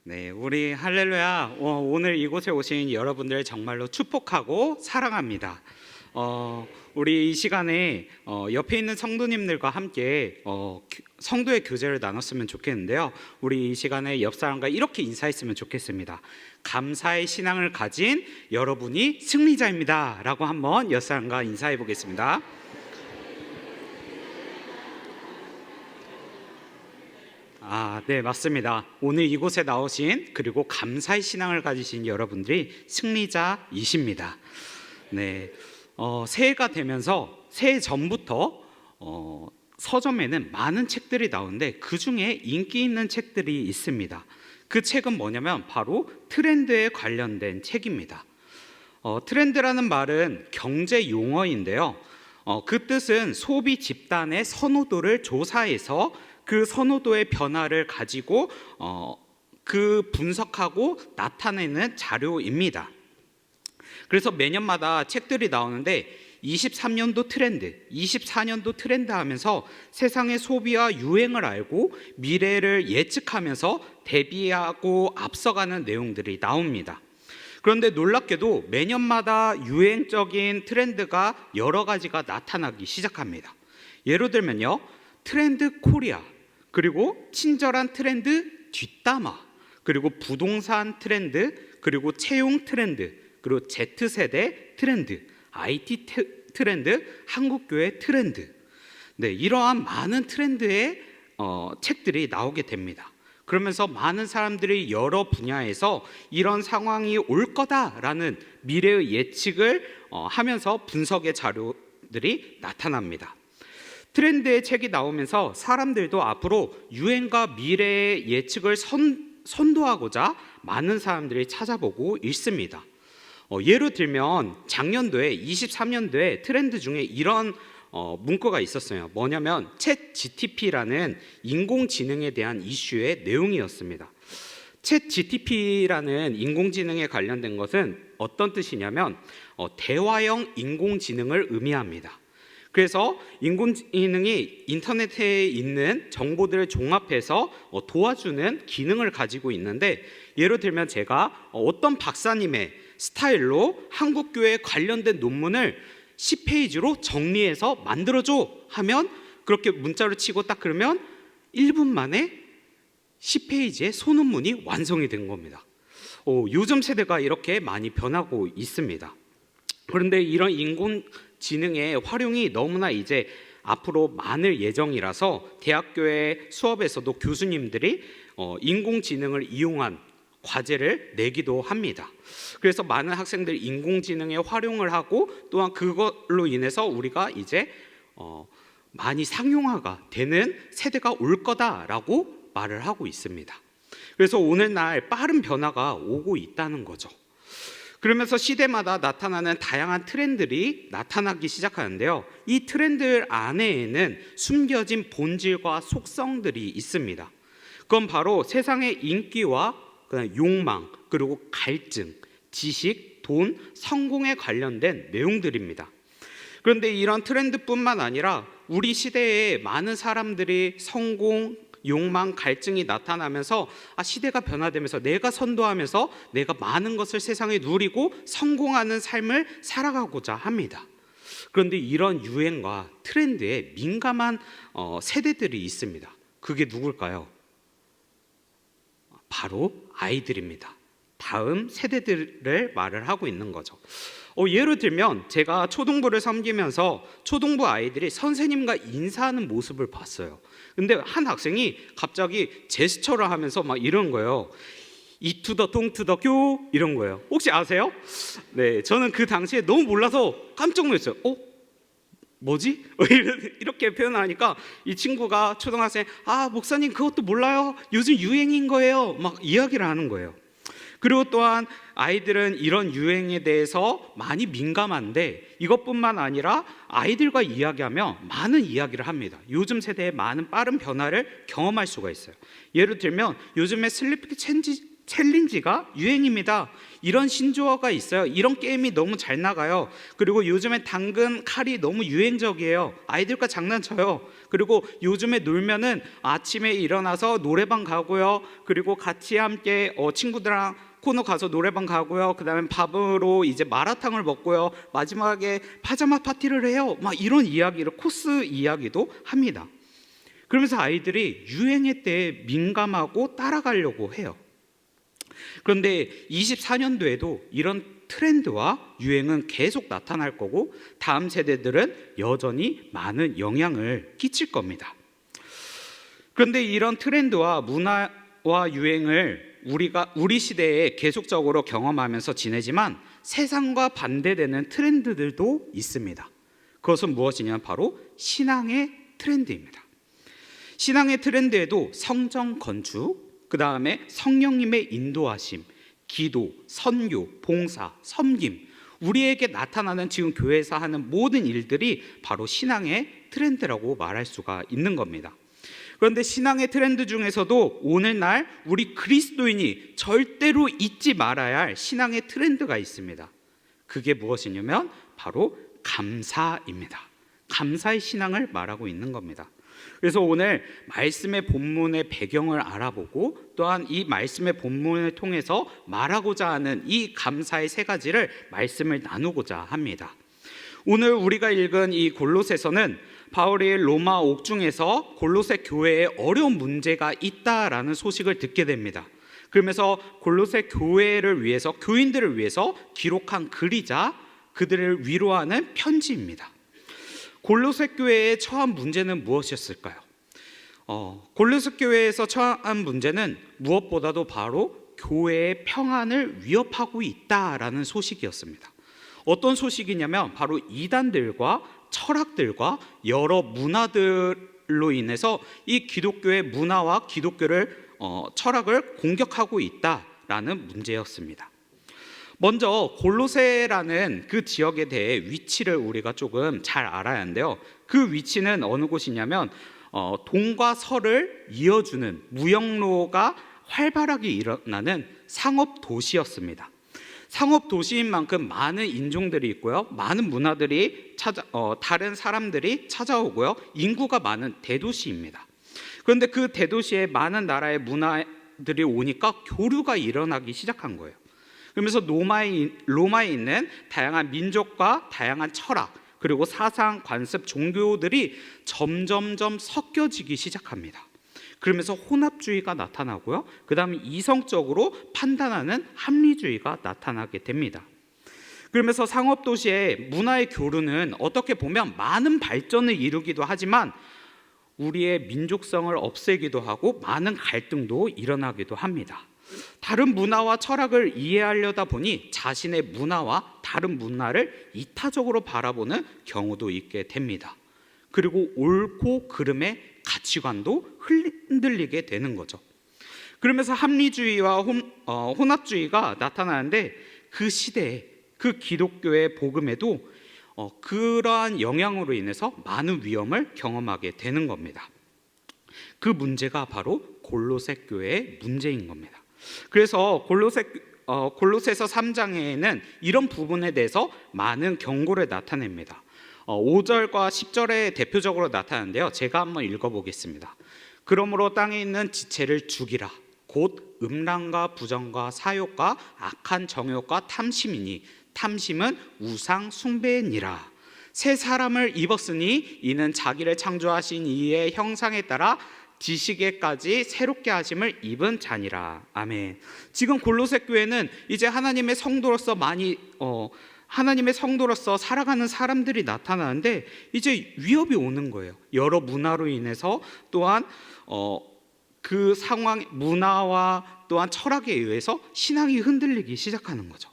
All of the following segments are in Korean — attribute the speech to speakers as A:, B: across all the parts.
A: 네, 우리 할렐루야. 오늘 이곳에 오신 여러분들 정말로 축복하고 사랑합니다. 우리 이 시간에 옆에 있는 성도님들과 함께 성도의 교제를 나눴으면 좋겠는데요. 우리 이 시간에 옆 사람과 이렇게 인사했으면 좋겠습니다. 감사의 신앙을 가진 여러분이 승리자입니다. 라고 한번 옆 사람과 인사해 보겠습니다. 네, 맞습니다. 오늘 이곳에 나오신 그리고 감사의 신앙을 가지신 여러분들이 승리자이십니다. 네, 새해가 되면서 새해 전부터 서점에는 많은 책들이 나오는데 그 중에 인기 있는 책들이 있습니다. 그 책은 뭐냐면 바로 트렌드에 관련된 책입니다. 트렌드라는 말은 경제 용어인데요. 그 뜻은 소비 집단의 선호도를 조사해서 그 선호도의 변화를 가지고 그 분석하고 나타내는 자료입니다. 그래서 매년마다 책들이 나오는데 23년도 트렌드, 24년도 트렌드 하면서 세상의 소비와 유행을 알고 미래를 예측하면서 대비하고 앞서가는 내용들이 나옵니다. 그런데 놀랍게도 매년마다 유행적인 트렌드가 여러 가지가 나타나기 시작합니다. 예를 들면요, 트렌드 코리아, 그리고 친절한 트렌드 뒷담화, 그리고 부동산 트렌드, 그리고 채용 트렌드, 그리고 Z세대 트렌드, IT 트렌드, 한국교회 트렌드. 네, 이러한 많은 트렌드의 책들이 나오게 됩니다. 그러면서 많은 사람들이 여러 분야에서 이런 상황이 올 거다라는 미래의 예측을 하면서 분석의 자료들이 나타납니다. 트렌드의 책이 나오면서 사람들도 앞으로 유행과 미래의 예측을 선도하고자 많은 사람들이 찾아보고 있습니다. 예를 들면 작년도에 23년도에 트렌드 중에 이런 문구가 있었어요. 뭐냐면 챗 GTP라는 인공지능에 대한 이슈의 내용이었습니다. 챗 GTP라는 인공지능에 관련된 것은 어떤 뜻이냐면 대화형 인공지능을 의미합니다. 그래서 인공지능이 인터넷에 있는 정보들을 종합해서 도와주는 기능을 가지고 있는데, 예를 들면 제가 어떤 박사님의 스타일로 한국교회 관련된 논문을 10페이지로 정리해서 만들어줘 하면 그렇게 문자로 치고 딱 그러면 1분 만에 10페이지의 소논문이 완성이 된 겁니다. 요즘 세대가 이렇게 많이 변하고 있습니다. 그런데 이런 인공지능의 활용이 너무나 이제 앞으로 많을 예정이라서 대학교의 수업에서도 교수님들이 인공지능을 이용한 과제를 내기도 합니다. 그래서 많은 학생들이 인공지능에 활용을 하고 또한 그걸로 인해서 우리가 이제 많이 상용화가 되는 세대가 올 거다라고 말을 하고 있습니다. 그래서 오늘날 빠른 변화가 오고 있다는 거죠. 그러면서 시대마다 나타나는 다양한 트렌드들이 나타나기 시작하는데요. 이 트렌드 안에는 숨겨진 본질과 속성들이 있습니다. 그건 바로 세상의 인기와 욕망, 그리고 갈증, 지식, 돈, 성공에 관련된 내용들입니다. 그런데 이런 트렌드뿐만 아니라 우리 시대에 많은 사람들이 성공, 욕망, 갈증이 나타나면서 시대가 변화되면서 내가 선도하면서 내가 많은 것을 세상에 누리고 성공하는 삶을 살아가고자 합니다. 그런데 이런 유행과 트렌드에 민감한 세대들이 있습니다. 그게 누굴까요? 바로 아이들입니다. 다음 세대들을 말을 하고 있는 거죠. 예를 들면 제가 초등부를 섬기면서 초등부 아이들이 선생님과 인사하는 모습을 봤어요. 근데 한 학생이 갑자기 제스처를 하면서 막 이런 거예요. 이투더 동투더 교 이런 거예요. 혹시 아세요? 네, 저는 그 당시에 너무 몰라서 깜짝 놀랐어요. 뭐지? 이렇게 표현하니까 이 친구가 초등학생, 목사님 그것도 몰라요? 요즘 유행인 거예요. 막 이야기를 하는 거예요. 그리고 또한 아이들은 이런 유행에 대해서 많이 민감한데 이것뿐만 아니라 아이들과 이야기하면 많은 이야기를 합니다. 요즘 세대의 많은 빠른 변화를 경험할 수가 있어요. 예를 들면 요즘에 슬리피 챌린지가 유행입니다. 이런 신조어가 있어요. 이런 게임이 너무 잘 나가요. 그리고 요즘에 당근 칼이 너무 유행적이에요. 아이들과 장난쳐요. 그리고 요즘에 놀면은 아침에 일어나서 노래방 가고요. 그리고 같이 함께 친구들랑 코너 가서 노래방 가고요. 그다음에 밥으로 이제 마라탕을 먹고요. 마지막에 파자마 파티를 해요. 막 이런 이야기를, 코스 이야기도 합니다. 그러면서 아이들이 유행에 대해 민감하고 따라가려고 해요. 그런데 24년도에도 이런 트렌드와 유행은 계속 나타날 거고, 다음 세대들은 여전히 많은 영향을 끼칠 겁니다. 그런데 이런 트렌드와 문화와 유행을 우리 시대에 계속적으로 경험하면서 지내지만 세상과 반대되는 트렌드들도 있습니다. 그것은 무엇이냐면 바로 신앙의 트렌드입니다. 신앙의 트렌드에도 성전 건축, 그 다음에 성령님의 인도하심, 기도, 선교, 봉사, 섬김, 우리에게 나타나는 지금 교회에서 하는 모든 일들이 바로 신앙의 트렌드라고 말할 수가 있는 겁니다. 그런데 신앙의 트렌드 중에서도 오늘날 우리 그리스도인이 절대로 잊지 말아야 할 신앙의 트렌드가 있습니다. 그게 무엇이냐면 바로 감사입니다. 감사의 신앙을 말하고 있는 겁니다. 그래서 오늘 말씀의 본문의 배경을 알아보고, 또한 이 말씀의 본문을 통해서 말하고자 하는 이 감사의 세 가지를 말씀을 나누고자 합니다. 오늘 우리가 읽은 이 골로새서는 바울이 로마 옥중에서 골로새 교회에 어려운 문제가 있다라는 소식을 듣게 됩니다. 그러면서 골로새 교회를 위해서, 교인들을 위해서 기록한 글이자 그들을 위로하는 편지입니다. 골로새 교회에 처한 문제는 무엇이었을까요? 골로새 교회에서 처한 문제는 무엇보다도 바로 교회의 평안을 위협하고 있다라는 소식이었습니다. 어떤 소식이냐면 바로 이단들과 철학들과 여러 문화들로 인해서 이 기독교의 문화와 기독교를 철학을 공격하고 있다라는 문제였습니다. 먼저 골로새라는 그 지역에 대해 위치를 우리가 조금 잘 알아야 하는데요. 그 위치는 어느 곳이냐면 동과 서를 이어주는 무역로가 활발하게 일어나는 상업 도시였습니다. 상업 도시인 만큼 많은 인종들이 있고요, 많은 문화들이 다른 사람들이 찾아오고요, 인구가 많은 대도시입니다. 그런데 그 대도시에 많은 나라의 문화들이 오니까 교류가 일어나기 시작한 거예요. 그러면서 로마에 있는 다양한 민족과 다양한 철학, 그리고 사상, 관습, 종교들이 점점점 섞여지기 시작합니다. 그러면서 혼합주의가 나타나고요, 그 다음에 이성적으로 판단하는 합리주의가 나타나게 됩니다. 그러면서 상업도시의 문화의 교류는 어떻게 보면 많은 발전을 이루기도 하지만 우리의 민족성을 없애기도 하고 많은 갈등도 일어나기도 합니다. 다른 문화와 철학을 이해하려다 보니 자신의 문화와 다른 문화를 이타적으로 바라보는 경우도 있게 됩니다. 그리고 옳고 그름의 가치관도 흔들리게 되는 거죠. 그러면서 합리주의와 혼합주의가 나타나는데, 그 시대에 그 기독교의 복음에도 그러한 영향으로 인해서 많은 위험을 경험하게 되는 겁니다. 그 문제가 바로 골로새 교회의 문제인 겁니다. 그래서 골로새서 3장에는 이런 부분에 대해서 많은 경고를 나타냅니다. 5절과 10절에 대표적으로 나타나는데요, 제가 한번 읽어보겠습니다. 그러므로 땅에 있는 지체를 죽이라. 곧 음란과 부정과 사욕과 악한 정욕과 탐심이니 탐심은 우상 숭배니라. 새 사람을 입었으니 이는 자기를 창조하신 이의 형상에 따라 지식에까지 새롭게 하심을 입은 자니라. 아멘. 지금 골로새 교회는 이제 하나님의 성도로서 하나님의 성도로서 살아가는 사람들이 나타나는데 이제 위협이 오는 거예요. 여러 문화로 인해서, 또한 그 상황, 문화와 또한 철학에 의해서 신앙이 흔들리기 시작하는 거죠.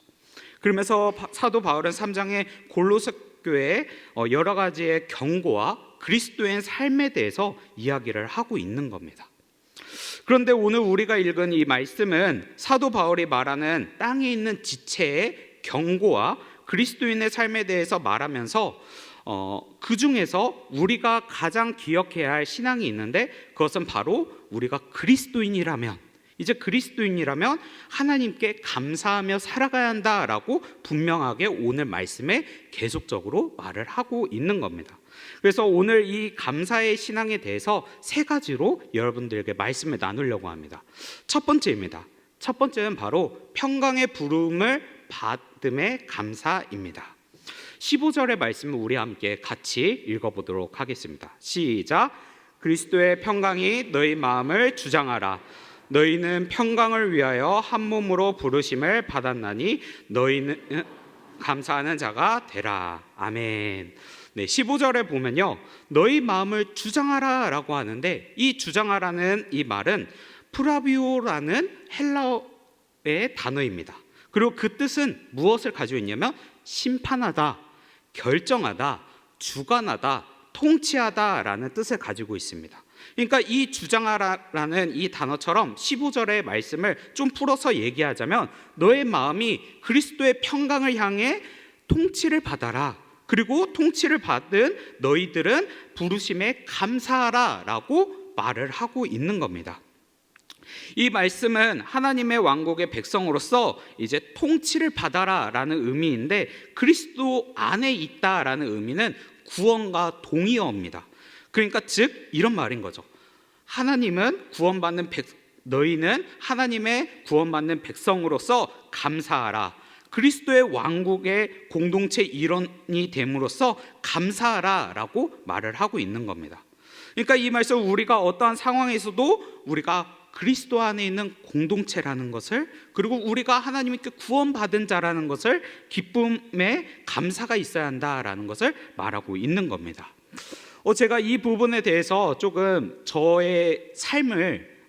A: 그러면서 사도 바울은 3장에 골로새 교회의 여러 가지의 경고와 그리스도의 삶에 대해서 이야기를 하고 있는 겁니다. 그런데 오늘 우리가 읽은 이 말씀은 사도 바울이 말하는 땅에 있는 지체의 경고와 그리스도인의 삶에 대해서 말하면서 그 중에서 우리가 가장 기억해야 할 신앙이 있는데, 그것은 바로 우리가 그리스도인이라면 이제 그리스도인이라면 하나님께 감사하며 살아가야 한다라고 분명하게 오늘 말씀에 계속적으로 말을 하고 있는 겁니다. 그래서 오늘 이 감사의 신앙에 대해서 세 가지로 여러분들에게 말씀을 나누려고 합니다. 첫 번째입니다. 첫 번째는 바로 평강의 부름을 받음의 감사입니다. 15절의 말씀을 우리 함께 같이 읽어보도록 하겠습니다. 시작. 그리스도의 평강이 너희 마음을 주장하라. 너희는 평강을 위하여 한 몸으로 부르심을 받았나니 너희는 감사하는 자가 되라. 아멘. 네, 15절에 보면요, 너희 마음을 주장하라 라고 하는데, 이 주장하라는 이 말은 프라비오라는 헬라어의 단어입니다. 그리고 그 뜻은 무엇을 가지고 있냐면 심판하다, 결정하다, 주관하다, 통치하다라는 뜻을 가지고 있습니다. 그러니까 이 주장하라라는 이 단어처럼 15절의 말씀을 좀 풀어서 얘기하자면 너의 마음이 그리스도의 평강을 향해 통치를 받아라. 그리고 통치를 받은 너희들은 부르심에 감사하라 라고 말을 하고 있는 겁니다. 이 말씀은 하나님의 왕국의 백성으로서 이제 통치를 받아라 라는 의미인데, 그리스도 안에 있다라는 의미는 구원과 동의어입니다. 그러니까 즉 이런 말인 거죠. 하나님은 구원받는 너희는 하나님의 구원받는 백성으로서 감사하라. 그리스도의 왕국의 공동체 일원이 됨으로써 감사하라 라고 말을 하고 있는 겁니다. 그러니까 이 말씀은 우리가 어떠한 상황에서도 우리가 그리스도 안에 있는 공동체라는 것을, 그리고 우리가 하나님께 구원받은 자라는 것을, 기쁨에 감사가 있어야 한다라는 것을 말하고 있는 겁니다. 제가 이 부분에 대해서 조금 저의 삶을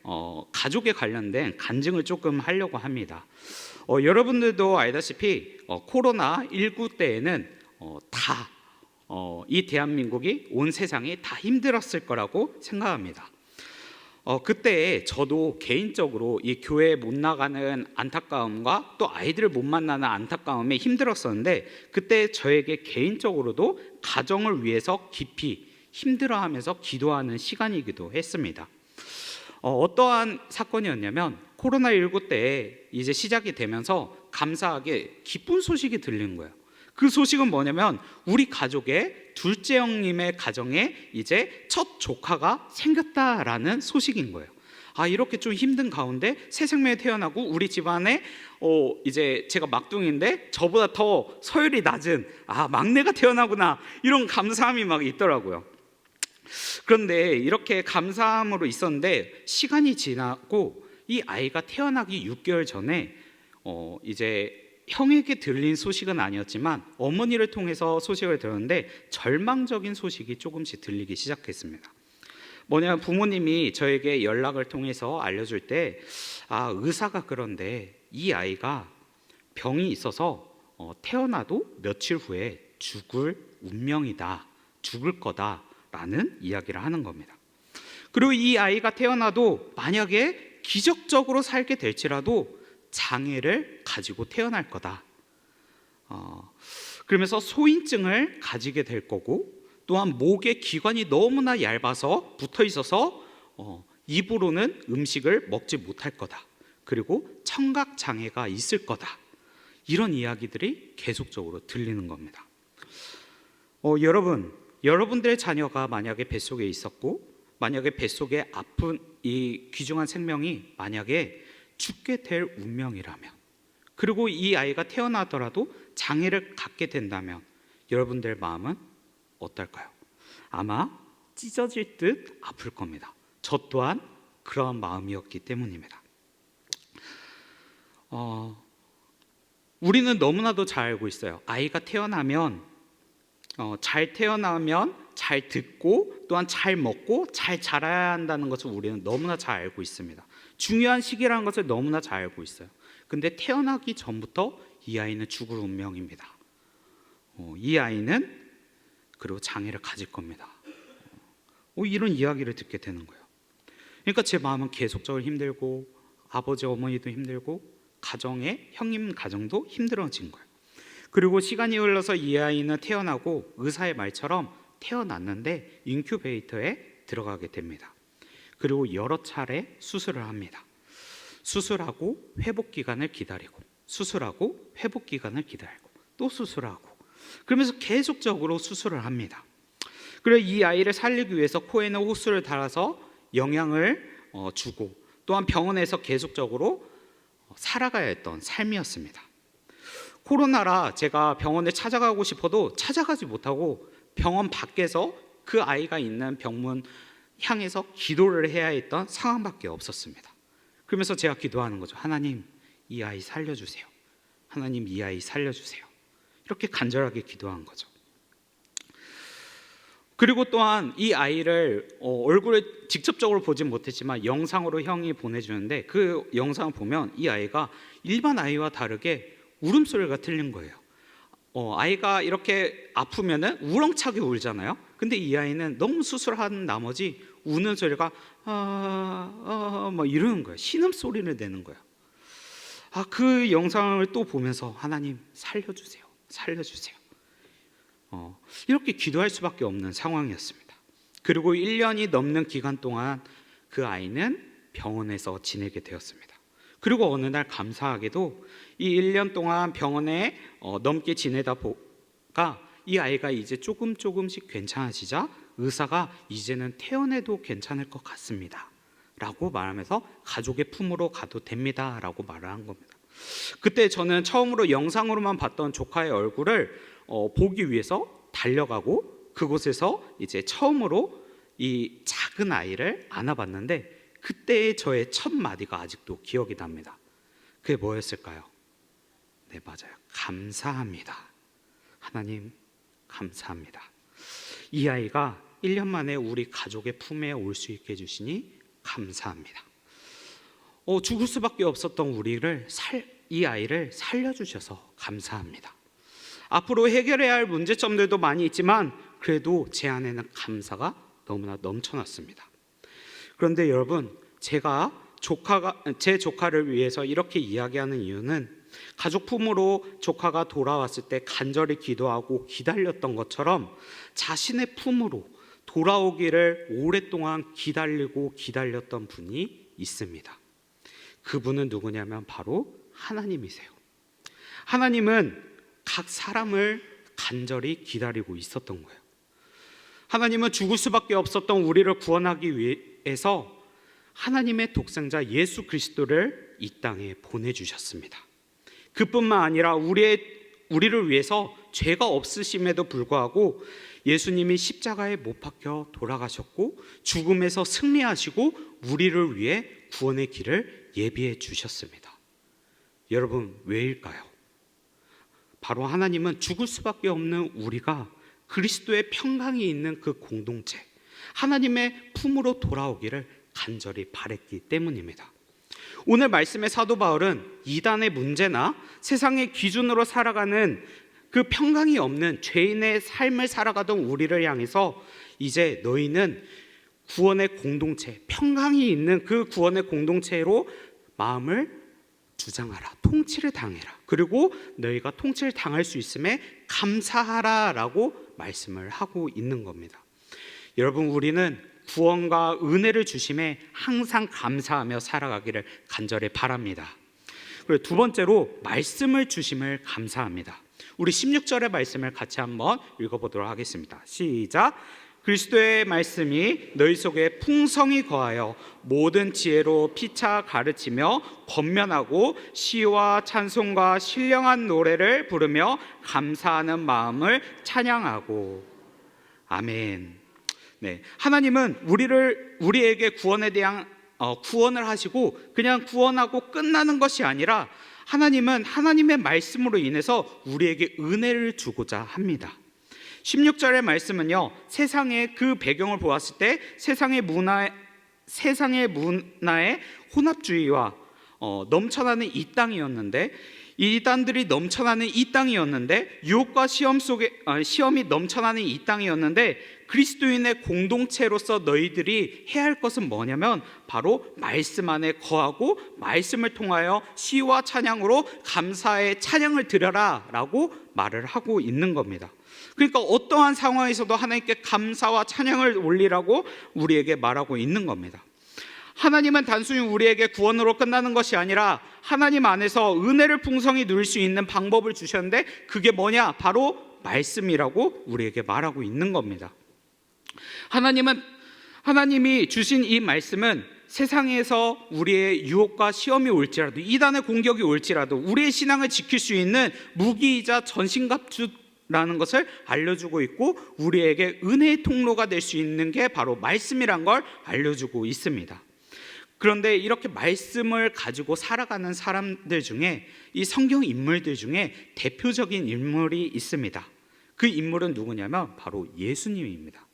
A: 가족에 관련된 간증을 조금 하려고 합니다. 여러분들도 알다시피 코로나19 때에는 이 대한민국이, 온 세상이 다 힘들었을 거라고 생각합니다. 그때 저도 개인적으로 이 교회에 못 나가는 안타까움과 또 아이들을 못 만나는 안타까움에 힘들었었는데, 그때 저에게 개인적으로도 가정을 위해서 깊이 힘들어하면서 기도하는 시간이기도 했습니다. 어떠한 사건이었냐면, 코로나19 때 이제 시작이 되면서 감사하게 기쁜 소식이 들리는 거예요. 그 소식은 뭐냐면 우리 가족의 둘째 형님의 가정에 이제 첫 조카가 생겼다라는 소식인 거예요. 이렇게 좀 힘든 가운데 새 생명이 태어나고 우리 집안에 이제 제가 막둥이인데 저보다 더 서열이 낮은 막내가 태어나구나, 이런 감사함이 막 있더라고요. 그런데 이렇게 감사함으로 있었는데 시간이 지나고 이 아이가 태어나기 6개월 전에 이제 형에게 들린 소식은 아니었지만 어머니를 통해서 소식을 들었는데 절망적인 소식이 조금씩 들리기 시작했습니다. 뭐냐면 부모님이 저에게 연락을 통해서 알려줄 때 의사가 그런데 이 아이가 병이 있어서 태어나도 며칠 후에 죽을 운명이다, 죽을 거다라는 이야기를 하는 겁니다. 그리고 이 아이가 태어나도 만약에 기적적으로 살게 될지라도 장애를 가지고 태어날 거다. 그러면서 소인증을 가지게 될 거고, 또한 목의 기관이 너무나 얇아서 붙어 있어서 입으로는 음식을 먹지 못할 거다. 그리고 청각 장애가 있을 거다. 이런 이야기들이 계속적으로 들리는 겁니다. 여러분들의 자녀가 만약에 뱃속에 있었고, 만약에 뱃속에 아픈 이 귀중한 생명이 만약에 죽게 될 운명이라면, 그리고 이 아이가 태어나더라도 장애를 갖게 된다면 여러분들 마음은 어떨까요? 아마 찢어질 듯 아플 겁니다. 저 또한 그러한 마음이었기 때문입니다. 우리는 너무나도 잘 알고 있어요. 아이가 태어나면 잘 태어나면 잘 듣고 또한 잘 먹고 잘 자라야 한다는 것을 우리는 너무나 잘 알고 있습니다. 중요한 시기라는 것을 너무나 잘 알고 있어요. 근데 태어나기 전부터 이 아이는 죽을 운명입니다. 이 아이는 그리고 장애를 가질 겁니다. 이런 이야기를 듣게 되는 거예요. 그러니까 제 마음은 계속적으로 힘들고, 아버지 어머니도 힘들고, 가정의 형님 가정도 힘들어진 거예요. 그리고 시간이 흘러서 이 아이는 태어나고 의사의 말처럼 태어났는데 인큐베이터에 들어가게 됩니다. 그리고 여러 차례 수술을 합니다. 수술하고 회복 기간을 기다리고, 수술하고 회복 기간을 기다리고, 또 수술하고, 그러면서 계속적으로 수술을 합니다. 그리고 이 아이를 살리기 위해서 코에는 호스를 달아서 영양을 주고, 또한 병원에서 계속적으로 살아가야 했던 삶이었습니다. 코로나라 제가 병원에 찾아가고 싶어도 찾아가지 못하고 병원 밖에서 그 아이가 있는 병문 향해서 기도를 해야 했던 상황밖에 없었습니다. 그러면서 제가 기도하는 거죠. 하나님, 이 아이 살려주세요. 하나님, 이 아이 살려주세요. 이렇게 간절하게 기도한 거죠. 그리고 또한 이 아이를 얼굴을 직접적으로 보진 못했지만 영상으로 형이 보내주는데, 그 영상을 보면 이 아이가 일반 아이와 다르게 울음소리가 틀린 거예요. 아이가 이렇게 아프면은 우렁차게 울잖아요. 근데 이 아이는 너무 수술한 나머지 우는 소리가 막 이러는 거예요. 신음소리를 내는 거예요. 그 영상을 또 보면서 하나님 살려주세요, 살려주세요. 이렇게 기도할 수밖에 없는 상황이었습니다. 그리고 1년이 넘는 기간 동안 그 아이는 병원에서 지내게 되었습니다. 그리고 어느 날 감사하게도 이 1년 동안 병원에 넘게 지내다 보니까 이 아이가 이제 조금씩 괜찮아지자 의사가 이제는 퇴원해도 괜찮을 것 같습니다 라고 말하면서 가족의 품으로 가도 됩니다 라고 말을 한 겁니다. 그때 저는 처음으로 영상으로만 봤던 조카의 얼굴을 보기 위해서 달려가고 그곳에서 이제 처음으로 이 작은 아이를 안아봤는데, 그때의 저의 첫 마디가 아직도 기억이 납니다. 그게 뭐였을까요? 네, 맞아요. 감사합니다. 하나님 감사합니다. 이 아이가 1년 만에 우리 가족의 품에 올 수 있게 해주시니 감사합니다. 죽을 수밖에 없었던 이 아이를 살려주셔서 감사합니다. 앞으로 해결해야 할 문제점들도 많이 있지만 그래도 제 안에는 감사가 너무나 넘쳐났습니다. 그런데 여러분, 제가 제 조카를 위해서 이렇게 이야기하는 이유는 가족 품으로 조카가 돌아왔을 때 간절히 기도하고 기다렸던 것처럼 자신의 품으로 돌아오기를 오랫동안 기다렸던 분이 있습니다. 그분은 누구냐면 바로 하나님이세요. 하나님은 각 사람을 간절히 기다리고 있었던 거예요. 하나님은 죽을 수밖에 없었던 우리를 구원하기 위해서 하나님의 독생자 예수 그리스도를 이 땅에 보내주셨습니다. 그뿐만 아니라 우리를 위해서 죄가 없으심에도 불구하고 예수님이 십자가에 못 박혀 돌아가셨고 죽음에서 승리하시고 우리를 위해 구원의 길을 예비해 주셨습니다. 여러분, 왜일까요? 바로 하나님은 죽을 수밖에 없는 우리가 그리스도의 평강이 있는 그 공동체, 하나님의 품으로 돌아오기를 간절히 바랬기 때문입니다. 오늘 말씀의 사도 바울은 이단의 문제나 세상의 기준으로 살아가는 그 평강이 없는 죄인의 삶을 살아가던 우리를 향해서 이제 너희는 구원의 공동체, 평강이 있는 그 구원의 공동체로 마음을 주장하라, 통치를 당해라. 그리고 너희가 통치를 당할 수 있음에 감사하라 라고 말씀을 하고 있는 겁니다. 여러분, 우리는 구원과 은혜를 주심에 항상 감사하며 살아가기를 간절히 바랍니다. 그리고 두 번째로 말씀을 주심을 감사합니다. 우리 16절의 말씀을 같이 한번 읽어보도록 하겠습니다. 시작. 그리스도의 말씀이 너희 속에 풍성히 거하여 모든 지혜로 피차 가르치며 권면하고 시와 찬송과 신령한 노래를 부르며 감사하는 마음을 찬양하고. 아멘. 네, 하나님은 우리에게 구원에 대한 구원을 하시고 그냥 구원하고 끝나는 것이 아니라 하나님은 하나님의 말씀으로 인해서 우리에게 은혜를 주고자 합니다. 16절의 말씀은요, 세상의 그 배경을 보았을 때 세상의 문화의 혼합주의와 넘쳐나는 이 땅이었는데, 이단들이 넘쳐나는 이 땅이었는데, 유혹과 시험이 넘쳐나는 이 땅이었는데, 그리스도인의 공동체로서 너희들이 해야 할 것은 뭐냐면 바로 말씀 안에 거하고 말씀을 통하여 시와 찬양으로 감사의 찬양을 드려라 라고 말을 하고 있는 겁니다. 그러니까 어떠한 상황에서도 하나님께 감사와 찬양을 올리라고 우리에게 말하고 있는 겁니다. 하나님은 단순히 우리에게 구원으로 끝나는 것이 아니라 하나님 안에서 은혜를 풍성히 누릴 수 있는 방법을 주셨는데, 그게 뭐냐? 바로 말씀이라고 우리에게 말하고 있는 겁니다. 하나님이 주신 이 말씀은 세상에서 우리의 유혹과 시험이 올지라도, 이단의 공격이 올지라도 우리의 신앙을 지킬 수 있는 무기이자 전신갑주라는 것을 알려주고 있고, 우리에게 은혜의 통로가 될 수 있는 게 바로 말씀이란 걸 알려주고 있습니다. 그런데 이렇게 말씀을 가지고 살아가는 사람들 중에, 이 성경 인물들 중에 대표적인 인물이 있습니다. 그 인물은 누구냐면 바로 예수님입니다.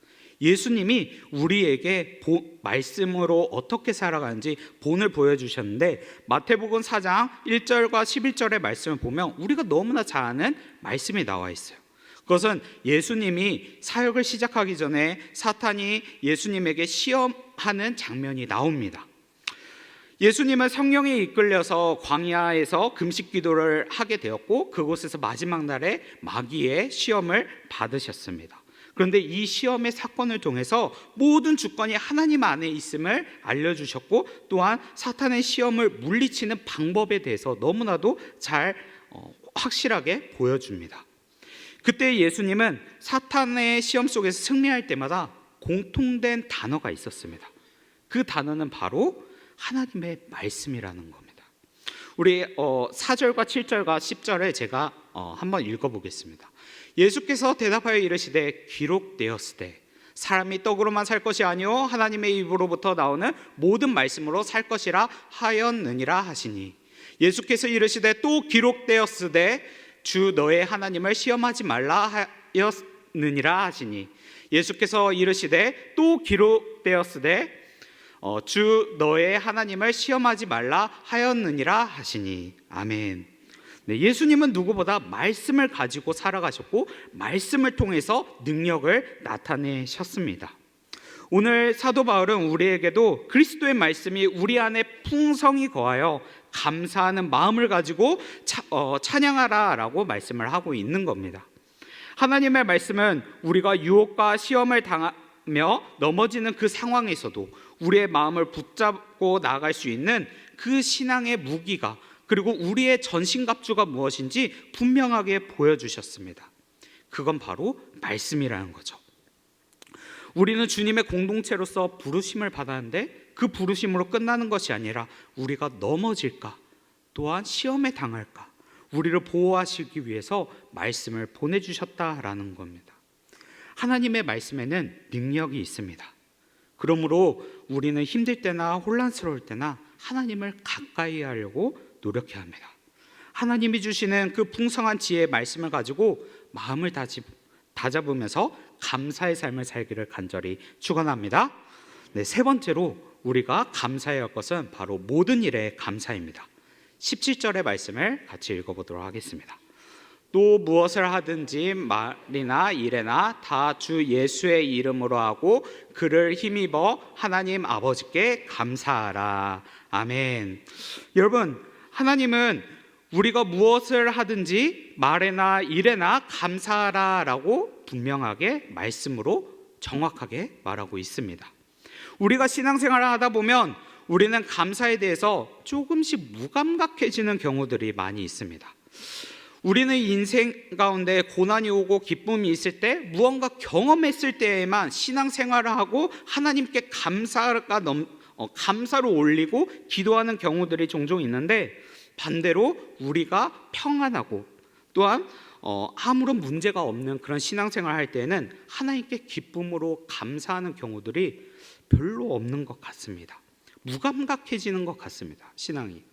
A: 예수님이 우리에게 말씀으로 어떻게 살아가는지 본을 보여주셨는데, 마태복음 4장 1절과 11절의 말씀을 보면 우리가 너무나 잘 아는 말씀이 나와 있어요. 그것은 예수님이 사역을 시작하기 전에 사탄이 예수님에게 시험하는 장면이 나옵니다. 예수님은 성령에 이끌려서 광야에서 금식 기도를 하게 되었고, 그곳에서 마지막 날에 마귀의 시험을 받으셨습니다. 그런데 이 시험의 사건을 통해서 모든 주권이 하나님 안에 있음을 알려주셨고, 또한 사탄의 시험을 물리치는 방법에 대해서 너무나도 잘 확실하게 보여줍니다. 그때 예수님은 사탄의 시험 속에서 승리할 때마다 공통된 단어가 있었습니다. 그 단어는 바로 하나님의 말씀이라는 겁니다. 우리 4절과 7절과 10절을 제가 한번 읽어보겠습니다. 예수께서 대답하여 이르시되 기록되었으되 사람이 떡으로만 살 것이 아니요 하나님의 입으로부터 나오는 모든 말씀으로 살 것이라 하였느니라 하시니, 예수께서 이르시되 또 기록되었으되 주 너의 하나님을 시험하지 말라 하였느니라 하시니, 예수께서 이르시되 또 기록되었으되 주 너의 하나님을 시험하지 말라 하였느니라 하시니. 아멘. 네, 예수님은 누구보다 말씀을 가지고 살아가셨고, 말씀을 통해서 능력을 나타내셨습니다. 오늘 사도 바울은 우리에게도 그리스도의 말씀이 우리 안에 풍성히 거하여 감사하는 마음을 가지고 찬양하라라고 말씀을 하고 있는 겁니다. 하나님의 말씀은 우리가 유혹과 시험을 당하며 넘어지는 그 상황에서도 우리의 마음을 붙잡고 나아갈 수 있는 그 신앙의 무기가, 그리고 우리의 전신갑주가 무엇인지 분명하게 보여주셨습니다. 그건 바로 말씀이라는 거죠. 우리는 주님의 공동체로서 부르심을 받았는데, 그 부르심으로 끝나는 것이 아니라 우리가 넘어질까, 또한 시험에 당할까, 우리를 보호하시기 위해서 말씀을 보내주셨다라는 겁니다. 하나님의 말씀에는 능력이 있습니다. 그러므로 우리는 힘들 때나 혼란스러울 때나 하나님을 가까이 하려고 노력해야 합니다. 하나님이 주시는 그 풍성한 지혜의 말씀을 가지고 마음을 다잡으면서 감사의 삶을 살기를 간절히 축원합니다. 네, 세 번째로 우리가 감사해야 할 것은 바로 모든 일에 감사입니다. 17절의 말씀을 같이 읽어보도록 하겠습니다. 또 무엇을 하든지 말이나 일에나 다 주 예수의 이름으로 하고 그를 힘입어 하나님 아버지께 감사하라. 아멘. 여러분, 하나님은 우리가 무엇을 하든지 말에나 일에나 감사하라라고 분명하게 말씀으로 정확하게 말하고 있습니다. 우리가 신앙생활을 하다 보면 우리는 감사에 대해서 조금씩 무감각해지는 경우들이 많이 있습니다. 우리는 인생 가운데 고난이 오고 기쁨이 있을 때, 무언가 경험했을 때에만 신앙생활을 하고 하나님께 감사를 올리고 기도하는 경우들이 종종 있는데, 반대로 우리가 평안하고 또한 아무런 문제가 없는 그런 신앙생활을 할 때는 하나님께 기쁨으로 감사하는 경우들이 별로 없는 것 같습니다. 무감각해지는 것 같습니다, 신앙이.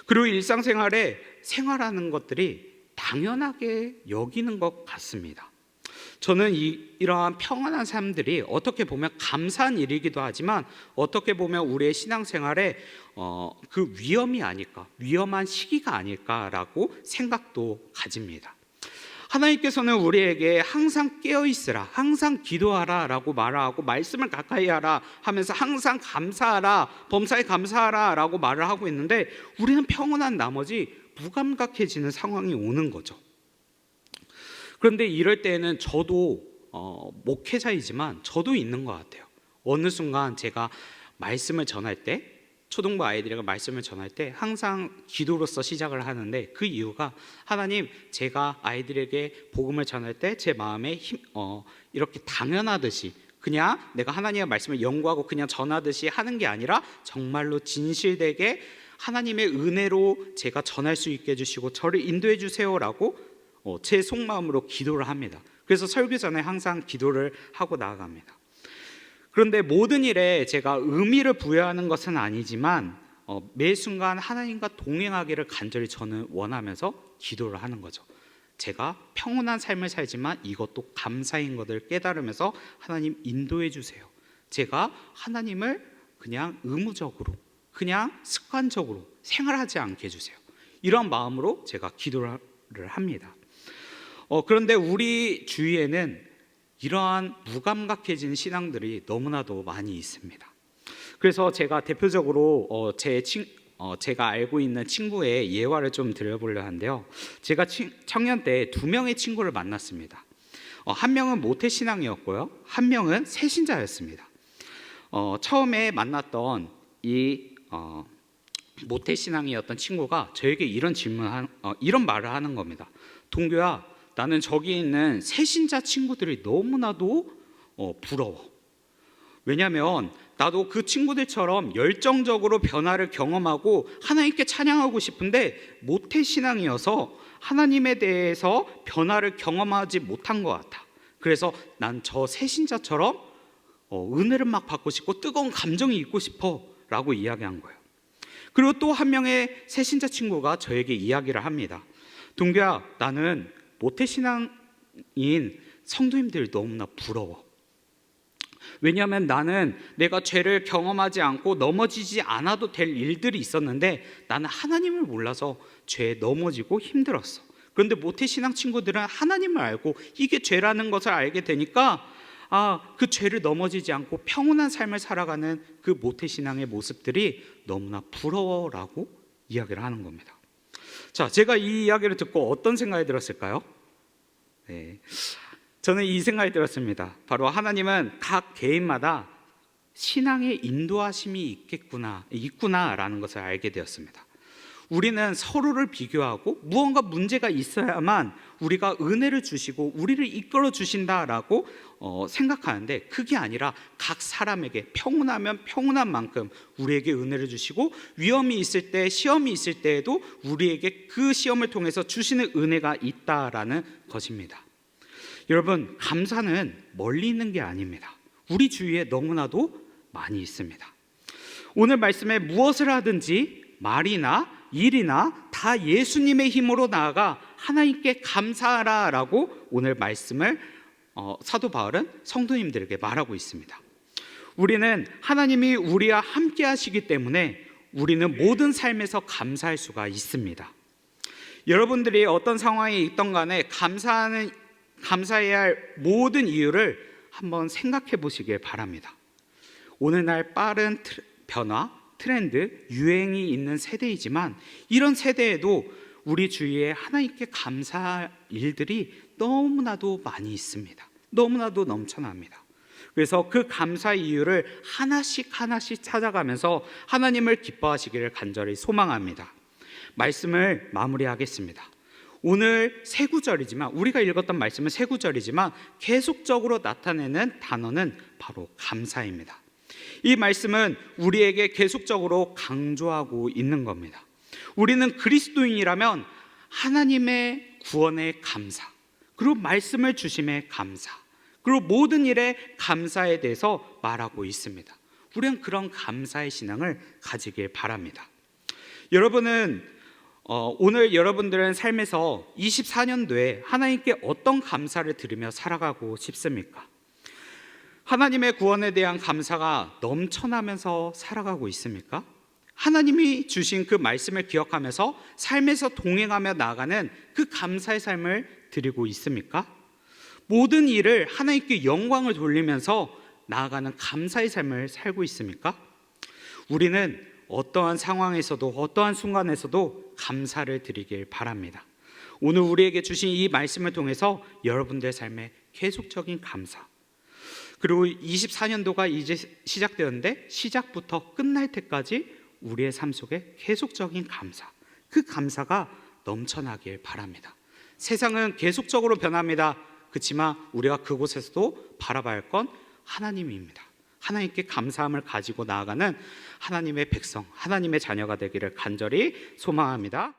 A: 그리고 일상생활에 생활하는 것들이 당연하게 여기는 것 같습니다. 저는 이러한 평안한 삶들이 어떻게 보면 감사한 일이기도 하지만, 어떻게 보면 우리의 신앙생활에 그 위험이 아닐까, 위험한 시기가 아닐까라고 생각도 가집니다. 하나님께서는 우리에게 항상 깨어있으라, 항상 기도하라 라고 말하고, 말씀을 가까이 하라 하면서 항상 감사하라, 범사에 감사하라 라고 말을 하고 있는데, 우리는 평온한 나머지 무감각해지는 상황이 오는 거죠. 그런데 이럴 때에는 저도 목회자이지만 저도 있는 것 같아요. 어느 순간 제가 말씀을 전할 때, 초등부 아이들에게 말씀을 전할 때 항상 기도로서 시작을 하는데, 그 이유가 하나님, 제가 아이들에게 복음을 전할 때 제 마음에 이렇게 당연하듯이 그냥 내가 하나님의 말씀을 연구하고 그냥 전하듯이 하는 게 아니라 정말로 진실되게 하나님의 은혜로 제가 전할 수 있게 해주시고 저를 인도해 주세요라고 제 속마음으로 기도를 합니다. 그래서 설교 전에 항상 기도를 하고 나아갑니다. 그런데 모든 일에 제가 의미를 부여하는 것은 아니지만 매 순간 하나님과 동행하기를 간절히 저는 원하면서 기도를 하는 거죠. 제가 평온한 삶을 살지만 이것도 감사인 것을 깨달으면서 하나님 인도해 주세요. 제가 하나님을 그냥 의무적으로, 그냥 습관적으로 생활하지 않게 해주세요. 이런 마음으로 제가 기도를 합니다. 그런데 우리 주위에는 이러한 무감각해진 신앙들이 너무나도 많이 있습니다. 그래서 제가 대표적으로 제가 알고 있는 친구의 예화를 좀 드려보려 하는데요. 제가 청년 때 2명의 친구를 만났습니다. 한 명은 모태신앙이었고요, 한 명은 새신자였습니다. 처음에 만났던 이 모태신앙이었던 친구가 저에게 이런 말을 하는 겁니다. 동규야, 나는 저기 있는 새신자 친구들이 너무나도 부러워. 왜냐하면 나도 그 친구들처럼 열정적으로 변화를 경험하고 하나님께 찬양하고 싶은데 모태신앙이어서 하나님에 대해서 변화를 경험하지 못한 것 같아. 그래서 난 저 새신자처럼 은혜를 막 받고 싶고 뜨거운 감정이 있고 싶어 라고 이야기한 거예요. 그리고 또 한 명의 새신자 친구가 저에게 이야기를 합니다. 동규야, 나는 모태신앙인 성도님들 너무나 부러워. 왜냐하면 나는 내가 죄를 경험하지 않고 넘어지지 않아도 될 일들이 있었는데 나는 하나님을 몰라서 죄에 넘어지고 힘들었어. 그런데 모태신앙 친구들은 하나님을 알고 이게 죄라는 것을 알게 되니까 그 죄를 넘어지지 않고 평온한 삶을 살아가는 그 모태신앙의 모습들이 너무나 부러워라고 이야기를 하는 겁니다. 자, 제가 이 이야기를 듣고 어떤 생각이 들었을까요? 저는 이 생각이 들었습니다. 바로 하나님은 각 개인마다 신앙의 인도하심이 있구나라는 것을 알게 되었습니다. 우리는 서로를 비교하고 무언가 문제가 있어야만 우리가 은혜를 주시고 우리를 이끌어 주신다라고 생각하는데, 그게 아니라 각 사람에게 평온하면 평온한 만큼 우리에게 은혜를 주시고 위험이 있을 때, 시험이 있을 때에도 우리에게 그 시험을 통해서 주시는 은혜가 있다라는 것입니다. 여러분, 감사는 멀리 있는 게 아닙니다. 우리 주위에 너무나도 많이 있습니다. 오늘 말씀에 무엇을 하든지 말이나 일이나 다 예수님의 힘으로 나아가 하나님께 감사하라라고 오늘 말씀을 사도 바울은 성도님들에게 말하고 있습니다. 우리는 하나님이 우리와 함께 하시기 때문에 우리는 모든 삶에서 감사할 수가 있습니다. 여러분들이 어떤 상황에 있던 간에 감사해야 할 모든 이유를 한번 생각해 보시길 바랍니다. 오늘날 빠른 변화, 트렌드, 유행이 있는 세대이지만 이런 세대에도 우리 주위에 하나님께 감사할 일들이 너무나도 많이 있습니다. 너무나도 넘쳐납니다. 그래서 그 감사 이유를 하나씩 찾아가면서 하나님을 기뻐하시기를 간절히 소망합니다. 말씀을 마무리하겠습니다. 오늘 세 구절이지만, 우리가 읽었던 말씀은 세 구절이지만 계속적으로 나타내는 단어는 바로 감사입니다. 이 말씀은 우리에게 계속적으로 강조하고 있는 겁니다. 우리는 그리스도인이라면 하나님의 구원에 감사, 그리고 말씀을 주심에 감사, 그리고 모든 일에 감사에 대해서 말하고 있습니다. 우리는 그런 감사의 신앙을 가지길 바랍니다. 여러분은 오늘 여러분들은 삶에서 24년도에 하나님께 어떤 감사를 드리며 살아가고 싶습니까? 하나님의 구원에 대한 감사가 넘쳐나면서 살아가고 있습니까? 하나님이 주신 그 말씀을 기억하면서 삶에서 동행하며 나아가는 그 감사의 삶을 드리고 있습니까? 모든 일을 하나님께 영광을 돌리면서 나아가는 감사의 삶을 살고 있습니까? 우리는 어떠한 상황에서도 어떠한 순간에서도 감사를 드리길 바랍니다. 오늘 우리에게 주신 이 말씀을 통해서 여러분들의 삶에 계속적인 감사, 그리고 24년도가 이제 시작되었는데 시작부터 끝날 때까지 우리의 삶 속에 계속적인 감사, 그 감사가 넘쳐나길 바랍니다. 세상은 계속적으로 변합니다. 그렇지만 우리가 그곳에서도 바라봐야 할 건 하나님입니다. 하나님께 감사함을 가지고 나아가는 하나님의 백성, 하나님의 자녀가 되기를 간절히 소망합니다.